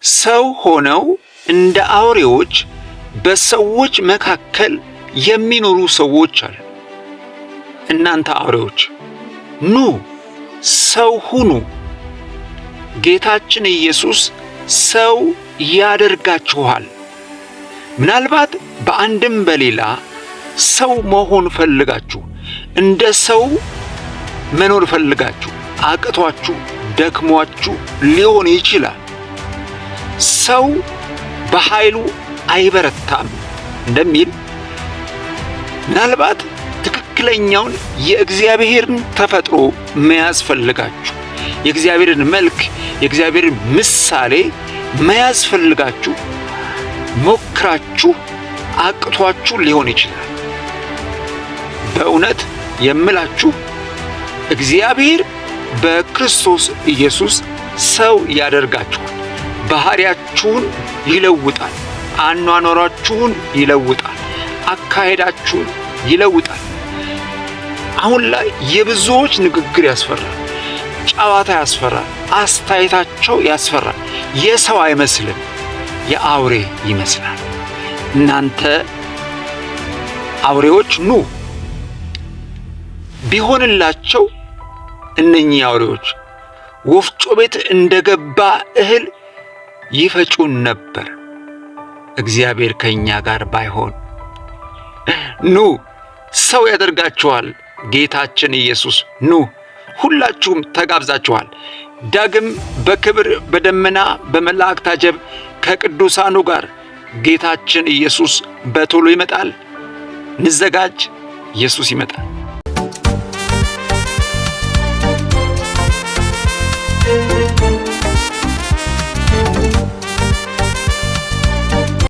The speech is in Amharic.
ሰው ሆነው እንደ አውሬዎች በሰዎች መካከል የሚኖሩ ሰዎች አሉ። እናንተ አውሬዎች ኑ ሰው ሁኑ። ጌታችን ኢየሱስ ሰው ያደርጋችኋል። ምናልባት በአንድም በሌላ ሰው መሆን ፈልጋችሁ፣ እንደ ሰው መኖር ፈልጋችሁ አቅቷችሁ ደክሟችሁ ሊሆን ይችላል። ሰው በኃይሉ አይበረታም እንደሚል ምናልባት ትክክለኛውን የእግዚአብሔርን ተፈጥሮ መያዝ ፈልጋችሁ፣ የእግዚአብሔርን መልክ፣ የእግዚአብሔርን ምሳሌ መያዝ ፈልጋችሁ ሞክራችሁ አቅቷችሁ ሊሆን ይችላል። በእውነት የምላችሁ እግዚአብሔር በክርስቶስ ኢየሱስ ሰው ያደርጋችኋል። ባህሪያችሁን ይለውጣል። አኗኗራችሁን ይለውጣል። አካሄዳችሁን ይለውጣል። አሁን ላይ የብዙዎች ንግግር ያስፈራል። ጨዋታ ያስፈራል። አስተያየታቸው ያስፈራል። የሰው አይመስልም፣ የአውሬ ይመስላል። እናንተ አውሬዎች ኑ። ቢሆንላቸው እነኚህ አውሬዎች ወፍጮ ቤት እንደገባ እህል ይፈጩን ነበር፣ እግዚአብሔር ከኛ ጋር ባይሆን። ኑ ሰው ያደርጋችኋል ጌታችን ኢየሱስ። ኑ ሁላችሁም ተጋብዛችኋል። ዳግም በክብር በደመና በመላእክት አጀብ ከቅዱሳኑ ጋር ጌታችን ኢየሱስ በቶሎ ይመጣል። ንዘጋጅ፣ ኢየሱስ ይመጣል።